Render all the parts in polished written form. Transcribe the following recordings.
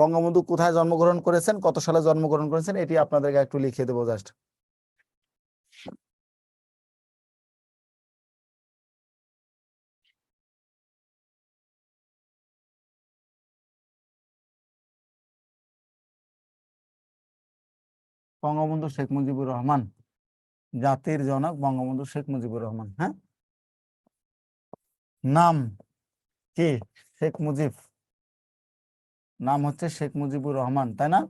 বঙ্গবন্ধু কোথায় জন্মগ্রহণ করেছেন, কত সালে জন্মগ্রহণ করেছেন, এটি আপনাদেরকে একটু লিখে দেবো জাস্ট। বঙ্গবন্ধু শেখ মুজিবুর রহমান, জাতির জনক বঙ্গবন্ধু শেখ মুজিবুর রহমান। হ্যাঁ, নাম কি? শেখ মুজিব, নাম হচ্ছে শেখ মুজিবুর রহমান, তাই না?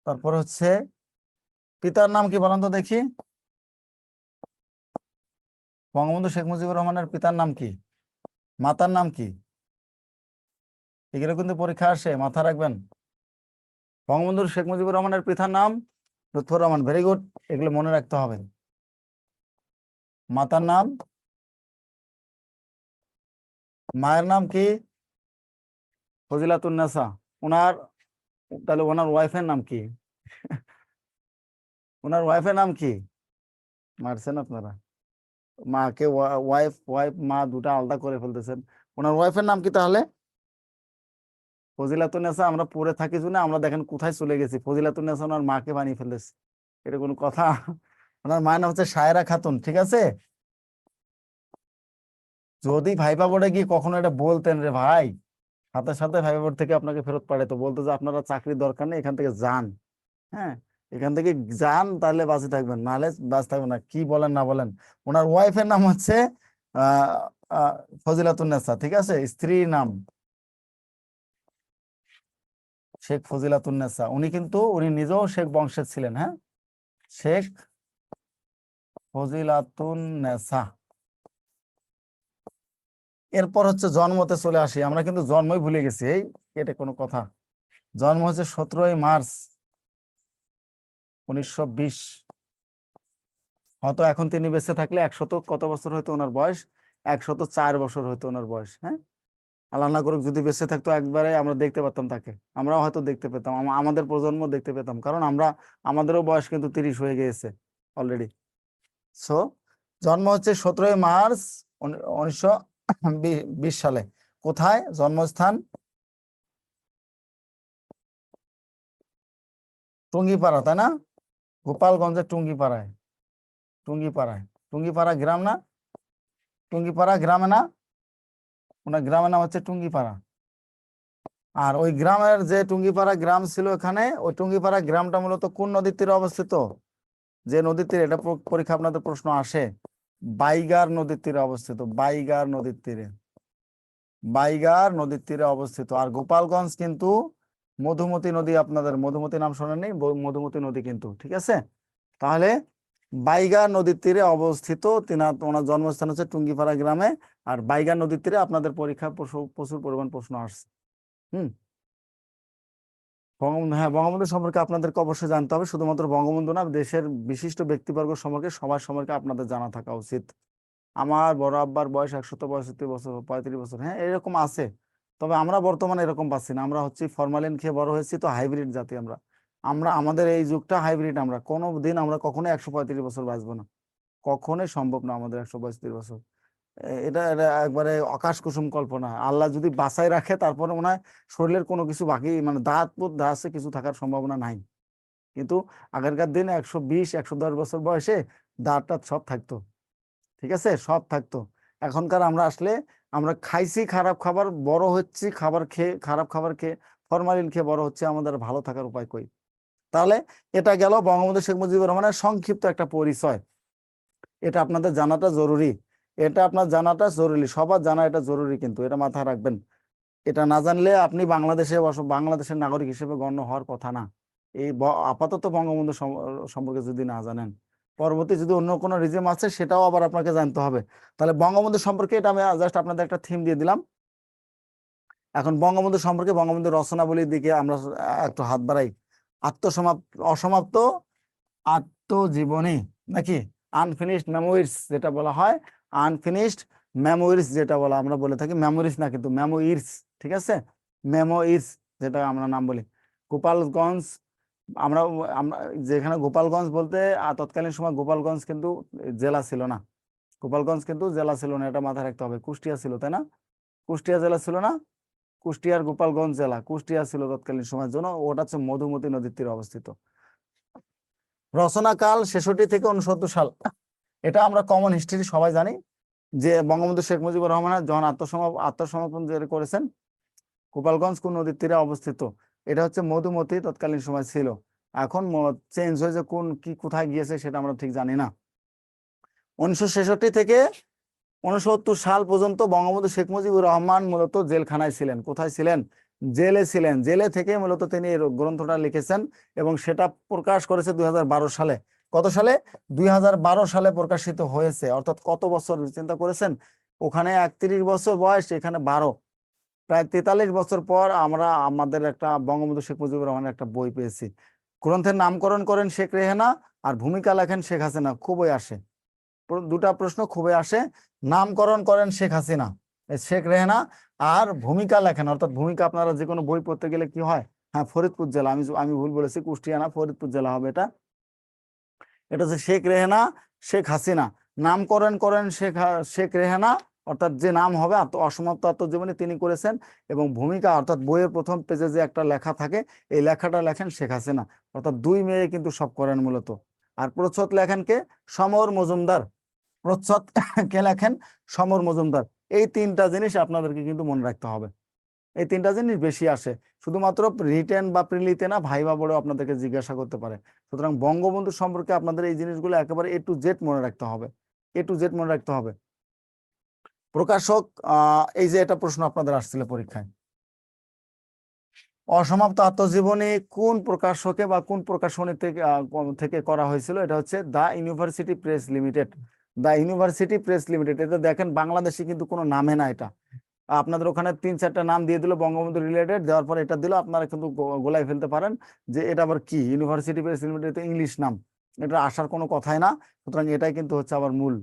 তারপর হচ্ছে পিতার নাম কি বলেন তো দেখি? বঙ্গবন্ধু শেখ মুজিবুর রহমানের পিতার নাম কি, মাতার নাম কি? এগুলো কিন্তু পরীক্ষা আসে, মাথা রাখবেন। বঙ্গবন্ধু শেখ মুজিবুর রহমানের পিতার নাম লুৎফর রহমান, ভেরি গুড, এগুলো মনে রাখতে হবে। মাতার নাম, মায়ের নাম কি? ফজিলাতুন্নেসা। ওনার, তাহলে ওনার ওয়াইফের নাম কি? ওনার ওয়াইফের নাম কি? মারছেন আপনারা মাকে, ওয়াইফ ওয়াইফ মা দুটা আলাদা করে ফেলতেছেন। ওনার ওয়াইফের নাম কি তাহলে? ফজিলাতুন্নেসা। আমরা পড়ে থাকি জন্য আমরা দেখেন কোথায় চলে গেছি, ফজিলাতুন্নেসা ওনার মাকে বানিয়ে ফেলেছে, এটা কোনো কথা? ওনার মায়ের নাম হচ্ছে সায়রা খাতুন, ঠিক আছে? যদি ভাইবা বোর্ডে গিয়ে কখনো এটা বলতেন রে ভাই, সাথে সাথে ভাইবা বোর্ড থেকে আপনাকে ফেরত পাঠাতো, বলতো যে আপনারা চাকরির দরকার নেই, এখান থেকে যান। হ্যাঁ, এখান থেকে যান, তাহলে বাঁচে থাকবেন, নাহলে বাঁচে থাকবেন না। কি বলেন না বলেন, ওনার ওয়াইফের নাম হচ্ছে আহ আহ, ফজিলাতুন্নেসা, ঠিক আছে? স্ত্রীর নাম শেখ ফজিলাতুন্নেসা। উনি নিজেও শেখ বংশের ছিলেন। হ্যাঁ, শেখ ফজিলাতুন্নেসা। এরপর হচ্ছে জন্মতে চলে আসি, আমরা কিন্তু জন্মই ভুলে গেছি, এই এটা কোনো কথা? জন্ম হচ্ছে 17ই মার্চ 1920। হয়তো এখন তিনি বেঁচে থাকলে 100 কত বছর হয়তো ওনার বয়স, 104 বছর হয়তো ওনার বয়স। হ্যাঁ, আল্লাহ না করুক যদি বেঁচে থাকতো একবারে আমরা দেখতে পেতাম তাকে, আমরাও হয়তো দেখতে পেতাম, আমাদের প্রজন্ম দেখতে পেতাম, কারণ আমাদেরও বয়স কিন্তু 30 হয়ে গিয়েছে অলরেডি। সো জন্ম হচ্ছে 17ই মার্চ 1920 সালে। কোথায় জন্মস্থান? টুঙ্গিপাড়া, তাই না? গোপালগঞ্জের টুঙ্গিপাড়ায়, টুঙ্গিপাড়ায়, টুঙ্গিপাড়া গ্রাম না? টুঙ্গিপাড়া গ্রামে না? ওনার গ্রামের নাম হচ্ছে টুঙ্গিপাড়া। আর ওই গ্রামের যে টুঙ্গিপাড়া গ্রাম ছিল, এখানে ওই টুঙ্গিপাড়া গ্রামটা মূলত কোন নদীর তীরে অবস্থিত? যে নদীর তীরে, এটা পরীক্ষা আপনাদের প্রশ্ন আসে, বাইগার নদীর তীরে অবস্থিত, বাইগার নদীর তীরে, বাইগার নদীর তীরে অবস্থিত। আর গোপালগঞ্জ কিন্তু মধুমতি নদী, আপনাদের মধুমতি নাম শোনেননি? মধুমতি নদী কিন্তু, ঠিক আছে? তাহলে বাইগার নদীর তীরে অবস্থিত ওনার জন্মস্থান হচ্ছে টুঙ্গিপাড়া গ্রামে। আর বাইগার নদীর তীরে আপনাদের পরীক্ষা প্রচুর পরিমাণ প্রশ্ন আসছে। হুম, বঙ্গবন্ধু, হ্যাঁ, বঙ্গবন্ধু সম্পর্কে আপনাদেরকে অবশ্যই জানতে হবে। শুধুমাত্র বঙ্গবন্ধু না, দেশের বিশিষ্ট ব্যক্তিবর্গ সম্পর্কে, সবার সম্পর্কে আপনাদের জানা থাকা উচিত। আমার বড় আব্বার বয়স 165 বছর, 35 বছর, হ্যাঁ এরকম আছে। তবে আমরা বর্তমানে এরকম পাচ্ছি না, আমরা হচ্ছে ফরমালিন খেয়ে বড় হয়েছি, তো হাইব্রিড জাতি আমরা। আমাদের এই যুগটা হাইব্রিড, আমরা কোনো দিন আমরা কখনোই 135 বছর বাঁচবো না, কখনোই সম্ভব না আমাদের 135 বছর। এটা এটা একবারে আকাশ কুসুম কল্পনা। আল্লাহ যদি বাঁচায় রাখে, তারপরে মনে হয় শরীরের কোনো কিছু বাকি, মানে দাঁত পুত দাঁত কিছু থাকার সম্ভাবনা নাই। কিন্তু আগেরকার দিনে 120 110 বছর বয়সে দাঁত টাত সব থাকতো, ঠিক আছে, সব থাকতো। এখনকার আমরা আসলে আমরা খাইছি খারাপ খাবার, বড় হচ্ছি খাবার খেয়ে, খারাপ খাবার খেয়ে, ফরমালিন খেয়ে বড় হচ্ছে, আমাদের ভালো থাকার উপায় কই? তাহলে এটা গেল বঙ্গবন্ধু শেখ মুজিবুর রহমানের সংক্ষিপ্ত একটা পরিচয়। এটা আপনাদের জানাটা জরুরি, এটা আপনার জানাটা জরুরি, সবার জানা এটা জরুরি, কিন্তু এটা মাথায় রাখবেন। এটা না জানলে আপনি বাংলাদেশের নাগরিক হিসেবে গণ্য হওয়ার কথা না। আপাতত বঙ্গবন্ধু সম্পর্কে যদি না জানেন, পরবর্তী যদি অন্য কোনো রিজিম আছে সেটাও আবার আপনাকে জানতে হবে। তাহলে বঙ্গবন্ধু সম্পর্কে এটা আমি জাস্ট আপনাদের একটা থিম দিয়ে দিলাম। এখন বঙ্গবন্ধু সম্পর্কে, বঙ্গবন্ধু রচনাবলীর দিকে আমরা একটু হাত বাড়াই। অসমাপ্ত আত্মজীবনী, নাকি আনফিনিশড মেমোরিজ যেটা বলা হয়, আনফিনিশড মেমোরিজ যেটা বলা, আমরা বলে থাকি মেমোরিজ না, কিন্তু মেমোইরস, ঠিক আছে? মেমোইরস যেটা আমরা নাম বলি। গোপালগঞ্জ, আমরা আমরা যেখানে গোপালগঞ্জ বলতে, তৎকালীন সময় গোপালগঞ্জ কিন্তু জেলা ছিল না, গোপালগঞ্জ কিন্তু জেলা ছিল না, এটা মাথায় রাখতে হবে। কুষ্টিয়া ছিল, তাই না? কুষ্টিয়া জেলা ছিল না? কুষ্টিয়ার গোপালগঞ্জ জেলা, কুষ্টিয়া ছিল তৎকালীন সময়ের জন্য, ওটা হচ্ছে মধুমতি নদীর তীরে অবস্থিত। রচনাকাল 66 থেকে 69 সাল, এটা আমরা কমন হিস্ট্রি সবাই জানি যে বঙ্গবন্ধু শেখ মুজিবুর রহমান যখন আত্মসমর্পণ যে করেছেন, গোপালগঞ্জ কোন নদীর তীরে অবস্থিত, এটা হচ্ছে মধুমতি তৎকালীন সময় ছিল। এখন চেঞ্জ হয়েছে, কোন কি কোথায় গিয়েছে সেটা আমরা ঠিক জানি না। 1966 থেকে 69 সাল পর্যন্ত বঙ্গবন্ধু শেখ মুজিবুর রহমান মূলত জেলখানায় ছিলেন। কোথায় ছিলেন? জেলে ছিলেন। জেলে থেকে মূলত তিনি এই গ্রন্থটা লিখেছেন এবং সেটা প্রকাশ করেছে 2012 সালে। কত সালে? 2012 সালে প্রকাশিত হয়েছে। অর্থাৎ কত বছর চিন্তা করেছেন? ওখানে 31 বছর বয়স, এখানে 12, প্রায় 43 বছর পর আমরা আমাদের একটা বঙ্গবন্ধু শেখ মুজিবুর রহমানের একটা বই পেয়েছি। গ্রন্থের নামকরণ করেন শেখ রেহানা আর ভূমিকা লেখেন শেখ হাসিনা। খুবই আসে, দুটা প্রশ্ন খুবই আসে। নামকরণ করেন শেখ হাসিনা, শেখ রেহানা, আর ভূমিকা লেখেন, অর্থাৎ ভূমিকা আপনারা যে কোনো বই পড়তে গেলে কি হয়, হ্যাঁ ফরিদপুর জেলা, আমি ভুল বলেছি, কুষ্টিয়া না, ফরিদপুর জেলা হবে এটা। এটা হচ্ছে শেখ রেহানা, শেখ হাসিনা। নামকরণ করেন শেখ রেহানা, অর্থাৎ যে নাম হবে অসমাপ্ত আত্মজীবনী তিনি করেছেন, এবং ভূমিকা অর্থাৎ বইয়ের প্রথম পেজে যে একটা লেখা থাকে, এই লেখাটা লেখেন শেখ হাসিনা। অর্থাৎ দুই মেয়ে কিন্তু সব করেন মূলত। আর প্রচ্ছদ লেখেন কে? সমর মজুমদার। প্রচ্ছদ কে লেখেন? সমর মজুমদার। এই তিনটা জিনিস আপনাদেরকে কিন্তু মনে রাখতে হবে। এই তিনটা জিনিস বেশি আসে, শুধুমাত্র রিটেন বা প্রিলিতে না, ভাইবা বোর্ডেও আপনাদেরকে জিজ্ঞাসা করতে পারে। সুতরাং বঙ্গবন্ধু সম্পর্কে আপনাদের এই জিনিসগুলো একেবারে A to Z মনে রাখতে হবে, A to Z মনে রাখতে হবে। প্রকাশক, এই যে এটা প্রশ্ন আপনাদের আসছিল পরীক্ষায়, অসমাপ্ত আত্মজীবনী কোন প্রকাশকে বা কোন প্রকাশনী থেকে করা হয়েছিল? এটা হচ্ছে the university press limited. The university press limited. এটা দেখেন বাংলাদেশে কিন্তু কোনো নামে না, এটা আপনাদের ওখানে 3-4টা নাম দিয়ে দিল বঙ্গবন্ধু রিলেটেড, দেওয়ার পর এটা দিল, আপনারা কিন্তু গোলাই ফেলতে পারেন যে এটা আবার কি, ইউনিভার্সিটি প্রেস লিমিটেড তো ইংলিশ নাম, এটা আসার কোনো কথাই না। সুতরাং এটাই কিন্তু হচ্ছে আবার মূল।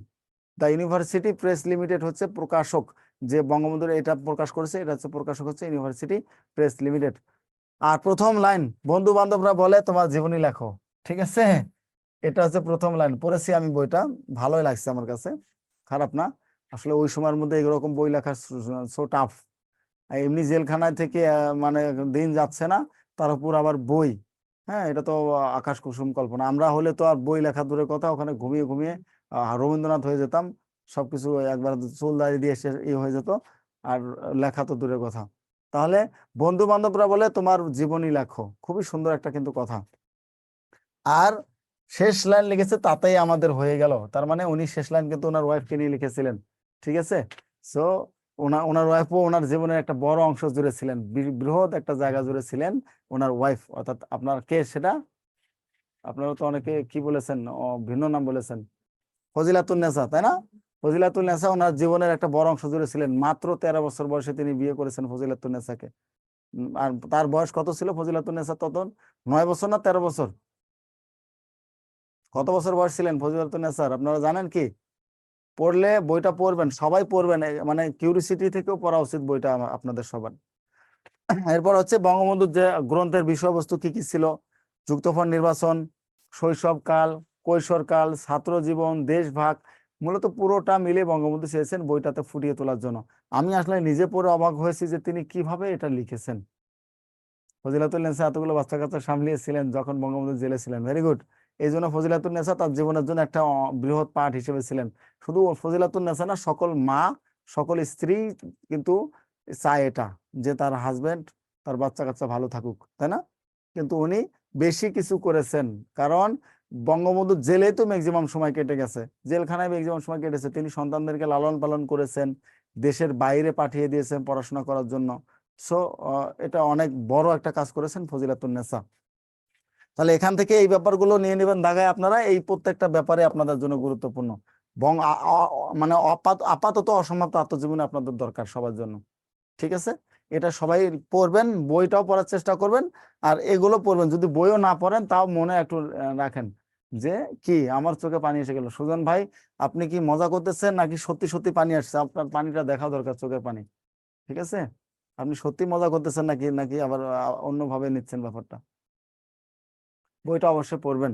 দ্য ইউনিভার্সিটি প্রেস লিমিটেড হচ্ছে প্রকাশক, যে বঙ্গবন্ধুর এটা প্রকাশ করেছে, এটা হচ্ছে প্রকাশক হচ্ছে ইউনিভার্সিটি প্রেস লিমিটেড। আর প্রথম লাইন, বন্ধু বান্ধবরা বলে তোমার জীবনী লেখো, ঠিক আছে, এটা হচ্ছে প্রথম লাইন। পড়েছি আমি বইটা, ভালোই লাগছে আমার কাছে, খারাপ না। আসলে ওই সময়ের মধ্যে এরকম বই লেখা সো টাফ। এমনি জেলখানায় থেকে মানে দিন যাচ্ছে না, তার উপর আবার বই, হ্যাঁ এটা তো আকাশ কুসুম কল্পনা। আমরা হলে তো আর বই লেখা দূরের কথা, ওখানে ঘুমিয়ে ঘুমিয়ে রবীন্দ্রনাথ হয়ে যেতাম, সবকিছু একবার চুল দাড়ি দিয়ে হয়ে যেত, আর লেখা তো দূরের কথা। তাহলে বন্ধু বান্ধবরা বলে তোমার জীবনী লেখো, খুবই সুন্দর একটা কিন্তু কথা। আর শেষ লাইন লিখেছে তাতেই আমাদের হয়ে গেল, তার মানে উনি শেষ লাইন কিন্তু ওনার ওয়াইফকে নিয়ে লিখেছিলেন, ঠিক আছে। সো ওনার ওয়াইফও ওনার জীবনের একটা বড় অংশ জুড়ে ছিলেন, বৃহৎ একটা জায়গা জুড়ে ছিলেন ওনার ওয়াইফ। অর্থাৎ আপনার কে সেটা? আপনারা তো অনেকে কি বলেছেন, ভিন্ন নাম বলেছেন, ফজিলাতুন্নেসা, তাই না? ফজিলাতুন্নেসা ওনার জীবনের একটা বড় অংশ জুড়ে ছিলেন। মাত্র 13 বছর বয়সে তিনি বিয়ে করেছেন ফজিলাতুন্নেসাকে। আর তার বয়স কত ছিল ফজিলাতুন্নেসা তখন? 9 বছর না 13 বছর? কত বছর বয়স ছিলেন ফজিলাতুন্নেসার আপনারা জানেন কি? পড়লে বইটা পড়বেন, সবাই পড়বেন, মানে কিউরিসিটি থেকেও পড়া উচিত বইটা আপনাদের সবার। এরপর হচ্ছে বঙ্গবন্ধুর যে গ্রন্থের বিষয়বস্তু কি কি ছিল: যুক্তফল নির্বাচন, শৈশবকাল, কৈশোরকাল, ছাত্র জীবন, দেশভাগ, মূলত পুরোটা মিলে বঙ্গবন্ধু চেয়েছেন বইটাতে ফুটিয়ে তোলার জন্য। আমি আসলে নিজে পড়ে অবাক হয়েছি যে তিনি কিভাবে এটা লিখেছেন। ফজিলাতুন্নেসা এতগুলো বাচ্চা কাচ্চা সামলিয়েছিলেন যখন বঙ্গবন্ধু জেলে ছিলেন, ভেরি গুড। এই জন্য ফজিলাতুন্নেসা তার জীবনের জন্য একটা বৃহৎ পাঠ হিসেবে ছিলেন। শুধু ফজিলাতুন্নেসা না, সকল মা, সকল স্ত্রী কিন্তু চায় এটা, যে তার হাজবেন্ড, তার বাচ্চা কাচ্চা ভালো থাকুক, তাই না? কিন্তু উনি বেশি কিছু করেছেন, কারণ বঙ্গবন্ধু জেলে তো ম্যাক্সিমাম সময় কেটে গেছে, জেলখানায় ম্যাক্সিমাম সময় কেটেছে। তিনি সন্তানদেরকে লালন পালন করেছেন, দেশের বাইরে পাঠিয়ে দিয়েছেন পড়াশোনা করার জন্য। সো এটা অনেক বড় একটা কাজ করেছেন ফজিলাতুন্নেসা। তাহলে এখান থেকে এই ব্যাপারগুলো নিয়ে নেবেন দাগায় আপনারা, এই প্রত্যেকটা ব্যাপারে আপনাদের জন্য গুরুত্বপূর্ণ। মানে আপাতত অসমাপ্ত আত্মজীবনী আপনাদের দরকার সবার জন্য, ঠিক আছে। এটা সবাই পড়বেন, বইটাও পড়ার চেষ্টা করবেন, আর এগুলো পড়বেন। যদি বইও না পড়েন তাও মনে একটু রাখেন যে কি আমার চোখে পানি এসে গেল। সুজন ভাই, আপনি কি মজা করতেছেন নাকি সত্যি সত্যি পানি আসছে? আপনার পানিটা দেখা দরকার, চোখের পানি, ঠিক আছে। আপনি সত্যি মজা করতেছেন নাকি নাকি আবার অন্যভাবে নিচ্ছেন ব্যাপারটা? বইটা অবশ্যই পড়বেন।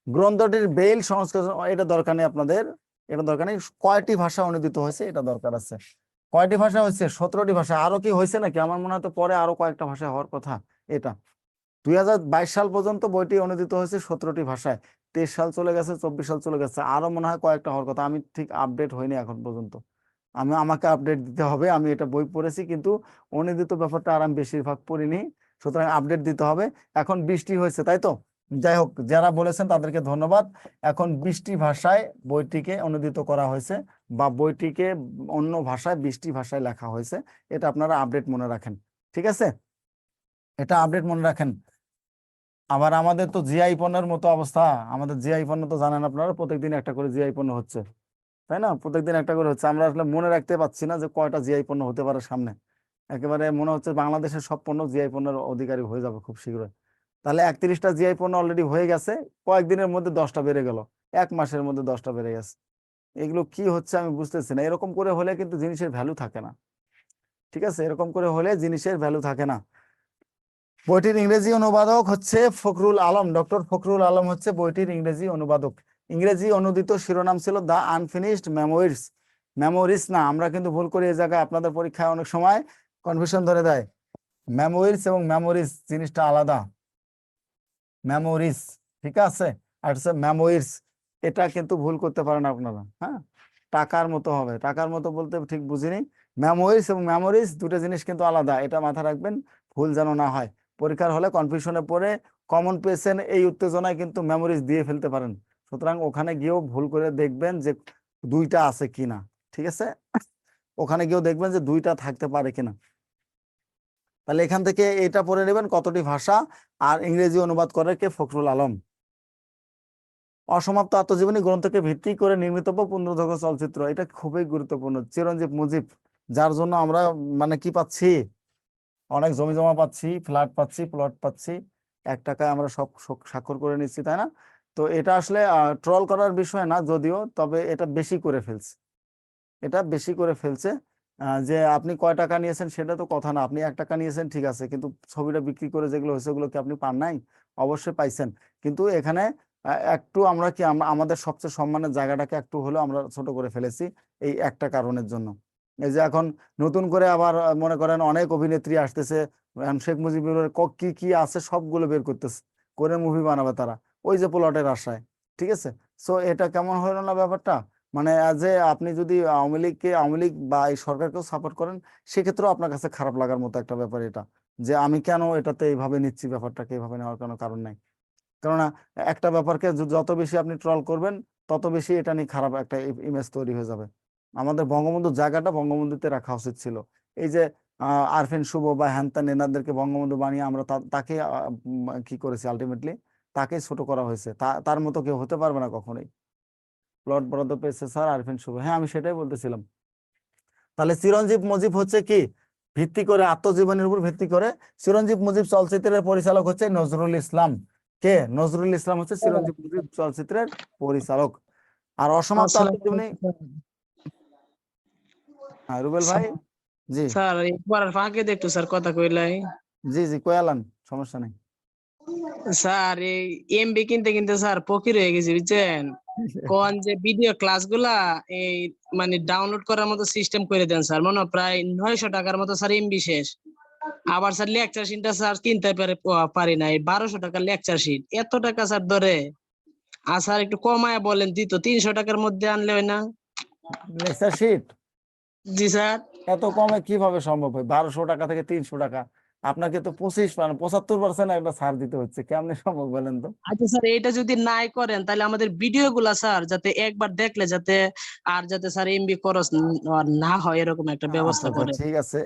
গ্রন্থটির বেইল সংস্করণ, এটা দরকার নেই আপনাদের, এটা দরকার নেই। কয়টি ভাষা অনুদিত হয়েছে এটা দরকার আছে। কয়টি ভাষা হয়েছে? 17টি ভাষা। আরো কি হয়েছে নাকি? আমার মনে হয় তো পরে আরো কয়েকটা ভাষা হওয়ার কথা। এটা 2022 সাল পর্যন্ত বইটি অনুদিত হয়েছে 17টি ভাষায়। 23 সাল চলে গেছে, 24 সাল চলে গেছে, আরো মনে হয় কয়েকটা হওয়ার কথা। আমি ঠিক আপডেট হয়নি এখন পর্যন্ত। আমাকে আপডেট দিতে হবে। আমি এটা বই পড়েছি কিন্তু অনুদিত ব্যাপারটা আর আমি বেশিরভাগ পড়িনি, সুতরাং আপডেট দিতে হবে। এখন 20টি হয়েছে, তাই তো? যাই হোক, যারা বলেছেন তাদেরকে ধন্যবাদ। এখন 20টি ভাষায় বইটিকে অনুদিত করা হয়েছে, বা বইটিকে অন্য ভাষায় 20টি ভাষায় লেখা হয়েছে। এটা আপনারা আপডেট মনে রাখেন, ঠিক আছে? এটা আপডেট মনে রাখেন। আবার আমাদের তো জিআই পণ্যের মতো অবস্থা। আমাদের জিআই পণ্য তো জানেন আপনারা, প্রত্যেকদিন একটা করে জিআই পণ্য হচ্ছে, তাই না? প্রত্যেকদিন একটা করে হচ্ছে। আমরা আসলে মনে রাখতে পারছি না যে কয়টা জিআই পণ্য হতে পারে সামনে। একেবারে মনে হচ্ছে বাংলাদেশের সব পণ্য জিআই পণ্যের অধিকারী হয়ে যাবে খুব শীঘ্রই। তাহলে 31টা জিআই পণ্য অলরেডি হয়ে গেছে, কয়েকদিনের মধ্যে 10টা বেড়ে গেল, 1 মাসের মধ্যে 10টা বেড়ে গেছে। এগুলো কি হচ্ছে আমি বুঝতেছি না। এরকম করে হলে কিন্তু জিনিসের ভ্যালু থাকে না, ঠিক আছে? এরকম করে হলে জিনিসের ভ্যালু থাকে না। বইটির ইংরেজি অনুবাদক হচ্ছে ফখরুল আলম, ডক্টর ফখরুল আলম হচ্ছে বইটির ইংরেজি অনুবাদক। ইংরেজি অনুদিত শিরোনাম ছিল দ্য আনফিনিশড মেমোরিজ। মেমোরিজ না, আমরা কিন্তু ভুল করি এই জায়গায়, আপনাদের পরীক্ষায় অনেক সময় কনফিউশন ধরে দেয়। মেমোরিজ এবং মেমোরিজ জিনিসটা আলাদা। মেমোরিজ, ঠিক আছে, আর হচ্ছে মেমোরিজ, এটা কিন্তু ভুল করতে পারেন আপনারা। হ্যাঁ, টাকার মতো হবে, টাকার মতো বলতে ঠিক বুঝিনি। মেমোরিজ এবং মেমোরিজ দুটো জিনিস কিন্তু আলাদা, এটা মাথায় রাখবেন, ভুল যেন না হয়। পরীক্ষার হলে কনফিউশনে পড়ে কমন পেয়েছেন, এই উত্তেজনায় কিন্তু মেমোরিজ দিয়ে ফেলতে পারেন। সুতরাং ওখানে গিয়েও ভুল করে দেখবেন যে দুইটা আছে কিনা, ঠিক আছে? ওখানে গিয়েও দেখবেন যে দুইটা থাকতে পারে কিনা। তাহলে এখান থেকে এটা পড়ে নেবেন, কতটি ভাষা, আর ইংরেজি অনুবাদ করে কে? ফখরুল আলম। অসমাপ্ত আত্মজীবনী গ্রন্থকে ভিত্তি করে নির্মিতব্য পূর্ণদৈর্ঘ্য চলচ্চিত্র, এটা খুবই গুরুত্বপূর্ণ। চিরঞ্জীব মুজিব, যার জন্য আমরা মানে কি পাচ্ছি, অনেক জমি জমা পাচ্ছি, ফ্ল্যাট পাচ্ছি, প্লট পাচ্ছি, 1 টাকায় আমরা সব স্বাক্ষর করে নিচ্ছি, তাই না? তো এটা আসলে ট্রল করার বিষয় না যদিও, তবে এটা বেশি করে ফেলছে, এটা বেশি করে ফেলছে। যে আপনি কয় টাকা নিয়েছেন সেটা তো কথা না, আপনি 1 টাকা নিয়েছেন ঠিক আছে, কিন্তু ছবিটা বিক্রি করে যেগুলো হয়েছে ওগুলো কি আপনি পান নাই? অবশ্যই পাইছেন। কিন্তু এখানে একটু আমরা কি আমাদের সবচেয়ে সম্মানের জায়গাটাকে একটু হলেও আমরা ছোট করে ফেলেছি এই একটা কারণের জন্য। এই যে এখন নতুন করে আবার মনে করেন অনেক অভিনেত্রী আসতেছে, শেখ মুজিবুরের কি কি আছে সবগুলো বের করতেছে, করে মুভি বানাবে তারা, ওই যে প্লটের আশায়, ঠিক আছে? সো এটা কেমন হলো না ব্যাপারটা? মানে যে আপনি যদি আওয়ামী লীগ বা এই সরকারকেও সাপোর্ট করেন, সেক্ষেত্রেও আপনার কাছে খারাপ লাগার মতো একটা ব্যাপার এটা, যে আমি কেন এটাতে এইভাবে নিচ্ছি, ব্যাপারটাকে এইভাবে নেওয়ার কোনো কারণ নাই। কেননা একটা ব্যাপারকে যত বেশি আপনি ট্রল করবেন, তত বেশি এটা নিয়ে খারাপ একটা ইমেজ তৈরি হয়ে যাবে। আমাদের বঙ্গবন্ধুর জায়গাটা বঙ্গবন্ধুতে রাখা উচিত ছিল। এই যে আরফিন শুভ বা হ্যান এনাদেরকে বঙ্গবন্ধু বানিয়ে আমরা তাকে কি করেছি, আলটিমেটলি তাকে ছোট করা হয়েছে। তার মতো কেউ হতে পারবে না কখনোই। প্লট বরাদ্দ পেয়েছে স্যার আরফিন শুভ, হ্যাঁ আমি সেটাই বলতেছিলাম। তাহলে চিরঞ্জীব মুজিব হচ্ছে কি, ভিত্তি করে আত্মজীবনীর উপর ভিত্তি করে। চিরঞ্জীব মুজিব চলচ্চিত্রের পরিচালক হচ্ছে নজরুল ইসলাম। কে? নজরুল ইসলাম হচ্ছে চিরঞ্জীব মুজিব চলচ্চিত্রের পরিচালক। আর অসমাপ্ত আত্মজীবনী, হ্যাঁ রুবেল ভাই। জি স্যার একবার ফাঁকে দেখতো স্যার কথা কইলাই। জি জি কয়ালান, সমস্যা নেই। স্যার এই এমবি কিনতে কিনতে স্যার ফকির হয়ে গেছি বুঝছেন। কোন যে ভিডিও ক্লাস গুলা এই মানে ডাউনলোড করার মতো সিস্টেম করে দেন স্যার, মনে হয় প্রায় 900 টাকার মতো স্যার এমবি শেষ। আবার স্যার লেকচার শিটটা স্যার কিনতে পারি নাই, 1200 টাকার লেকচার শিট, এত টাকা স্যার ধরে। আর স্যার একটু কমায় বলেন, দিত 300 টাকার মধ্যে আনলে হয় না? লেকচার শিট জি স্যার। এত কমে কিভাবে সম্ভব হয়? 1200 টাকা থেকে 300 টাকা, আপনাকে তো 75% একটা ছাড় দিতে হচ্ছে, কেমনে সম্ভব বলেন তো? আচ্ছা স্যার, এটা যদি নাই করেন তাহলে আমাদের ভিডিও গুলা স্যার যাতে একবার দেখলে যাতে আর যাতে স্যার এমবি খরচ না হয় এরকম একটা আচ্ছা ব্যবস্থা আচ্ছা করে। ঠিক আছে।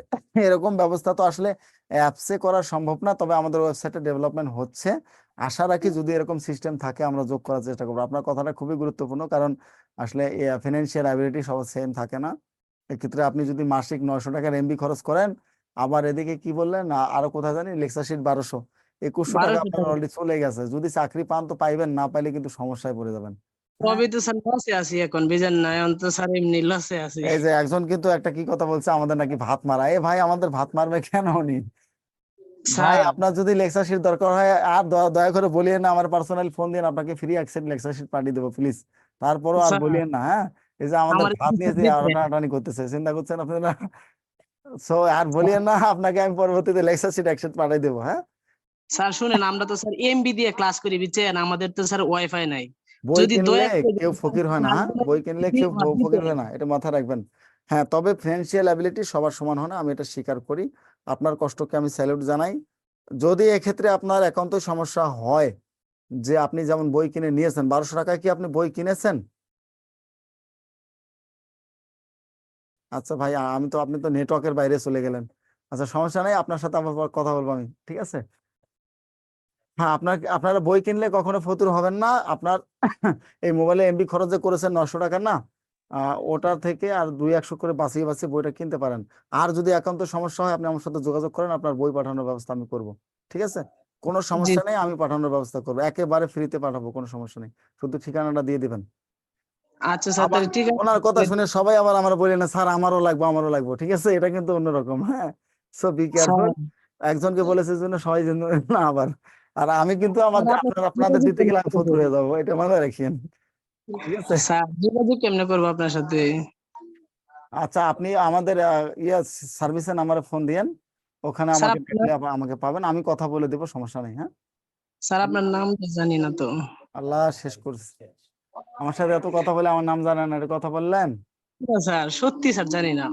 এরকম ব্যবস্থা তো আসলে অ্যাপসে করা সম্ভব না, তবে আমাদের ওয়েবসাইটে ডেভেলপমেন্ট হচ্ছে। আশা রাখি যদি এরকম সিস্টেম থাকে আমরা যোগ করার চেষ্টা করবো। আপনার কথাটা খুবই গুরুত্বপূর্ণ, কারণ আসলে ফিনান্সিয়াল অ্যাবিলিটি সব সেম থাকে না। এক্ষেত্রে আপনি যদি মাসিক 900 টাকার এমবি খরচ করেন, আবার এদিকে কি বললেন আরো কোথায় জানি লেকচার শিট 1200, 2100 টাকা 1200 আপনার টাকা। অলরেডি চলে গেছে। যদি চাকরি পান তো পাইবেন, না পাইলে কিন্তু সমস্যায় পড়ে যাবেন। হ্যাঁ, তবে তো স্যার লসে আছি এখন, বুঝেন না, এখন তো স্যার এমনি লসে আছি। এই যে একজন কিন্তু একটা কি কথা বলছে, আমাদের নাকি ভাত মারা। এ ভাই, আমাদের ভাত মারবে কেন উনি? ভাই স্যার আপনার যদি লেকচার শিট দরকার হয়, আর দয়া করে বলিয়েন না, আমার পার্সোনাল ফোন দিন, আপনাকে ফ্রি অ্যাক্সেস লেকচার শিট পাঠিয়ে দেবো প্লিজ। তারপরও আর স্যার বলিয়েন না, হ্যাঁ। এই যে আমাদের আমার ভাত নিয়ে যে টানাটানি করতেছে, চিন্তা করছেন আপনারা? সো আর বলিয়েন না, আপনাকে আমি পরবর্তীতে লেকচার শিট একসাথে পাঠিয়ে দেবো। হ্যাঁ, স্যার শুনেন, আমরা তো স্যার এমবি দিয়ে ক্লাস করি বুঝছেন, আমাদের তো স্যার ওয়াইফাই নাই। বই যদি কিনলে দয়া করে কেউ ফকির হয় না। হ্যাঁ, ক্লাসগুলো বই কিনলে কেউ ফকির হয় না, এটা মাথায় রাখবেন। হ্যাঁ, তবে ফিনান্সিয়াল অ্যাবিলিটি সবার সমান হয় না, আমি এটা স্বীকার করি। আপনার কষ্টকে আমি স্যালুট জানাই। যদি এক্ষেত্রে আপনার একান্ত সমস্যা হয়, যে আপনি যেমন বই কিনে নিয়েছেন 1200 টাকায়, কি আপনি বই কিনেছেন? আচ্ছা ভাই, আমি তো, আপনি তো নেটওয়ার্কের বাইরে চলে গেলেন। আচ্ছা, সমস্যা নেই, আপনার সাথে আবার পর কথা বলবো আমি, ঠিক আছে? হ্যাঁ, আপনারা বই কিনলে কখনো ফতুর হবেন না। আপনার এই মোবাইলে এমবি খরচ যে করেছেন 900 টাকা না, ওটা থেকে আর 200-100 করে বাঁচিয়ে বাঁচিয়ে বইটা কিনতে পারেন। আর যদি একান্ত সমস্যা হয়, আপনি আমার সাথে যোগাযোগ করেন, আপনার বই পাঠানোর ব্যবস্থা আমি করব। ঠিক আছে? কোনো জি সমস্যা নেই, আমি পাঠানোর ব্যবস্থা করবো, একেবারে ফ্রিতে পাঠাবো, কোনো সমস্যা নেই। শুধু ঠিকানাটা দিয়ে দিবেন। আচ্ছা স্যার, আবার তাহলে ঠিক আছে। ওনার কথা শুনে সবাই আবার আমার বলে না, স্যার আমারও লাগবে, আমারও লাগবে, ঠিক আছে? এটা কিন্তু অন্যরকম। হ্যাঁ, সো বি কেয়ারফুল। স্যার, একজনকে বলেছে জন্য সবাই জন্য না আবার। আর আমি কিন্তু আমার স্যার, আপনাদের দিতে গেলে আমি ফতুর হয়ে যাবো, এটা মনে রাখেন। ঠিক আছে? স্যার যোগাযোগ কেমনে করবো আপনার সাথে? আচ্ছা, আপনি আমাদের সার্ভিসের নাম্বারে ফোন দিয়েন, ওখানে স্যার আমাকে আপনার দেখলে আমাকে পাবেন, আমি কথা বলে দেবো, সমস্যা নেই। হ্যাঁ, স্যার আপনার নামটা জানি না তো। আল্লাহ, শেষ করছি। আমার সাথে এত কথা বলে আমার নাম জানেন না, এটা কথা বললেন? না স্যার, সত্যি স্যার জানি না।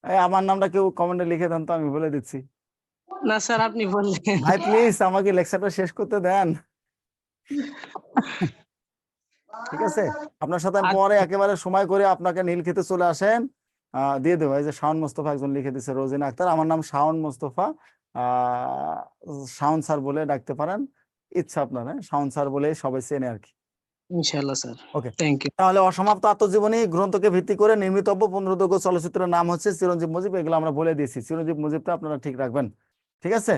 এই আমার নামটা কেউ কমেন্টে লিখে দেন তো, আমি বলে দিচ্ছি। না স্যার, আপনি বললেন। ভাই প্লিজ আমাকে লেকচারটা শেষ করতে দেন। ঠিক আছে, আপনার সাথে আমি পরে আচ্ছা, একেবারে সময় করে আপনাকে নীল খেতে চলে আসেন, দিয়ে দেবো। এই যে শাওন মোস্তফা একজন লিখে দিচ্ছে, রোজিনা আক্তার, আমার নাম শাওন মোস্তফা। শাওন স্যার বলে ডাকতে পারেন, ইচ্ছা আপনার। হ্যাঁ, শাওন স্যার বলে সবাই চেনে আর কি। ইনশাআল্লাহ স্যার। Okay, thank you. তাহলে অসমাপ্ত আত্মজীবনী গ্রন্থকে ভিত্তি করে নির্মিতব্য পূর্ণদৈর্ঘ্য চলচ্চিত্রের নাম হচ্ছে চিরঞ্জীব মুজিব। এগুলো আমরা বলে দিয়েছি, চিরঞ্জীব মুজিবটা আপনারা ঠিক রাখবেন। ঠিক আছে?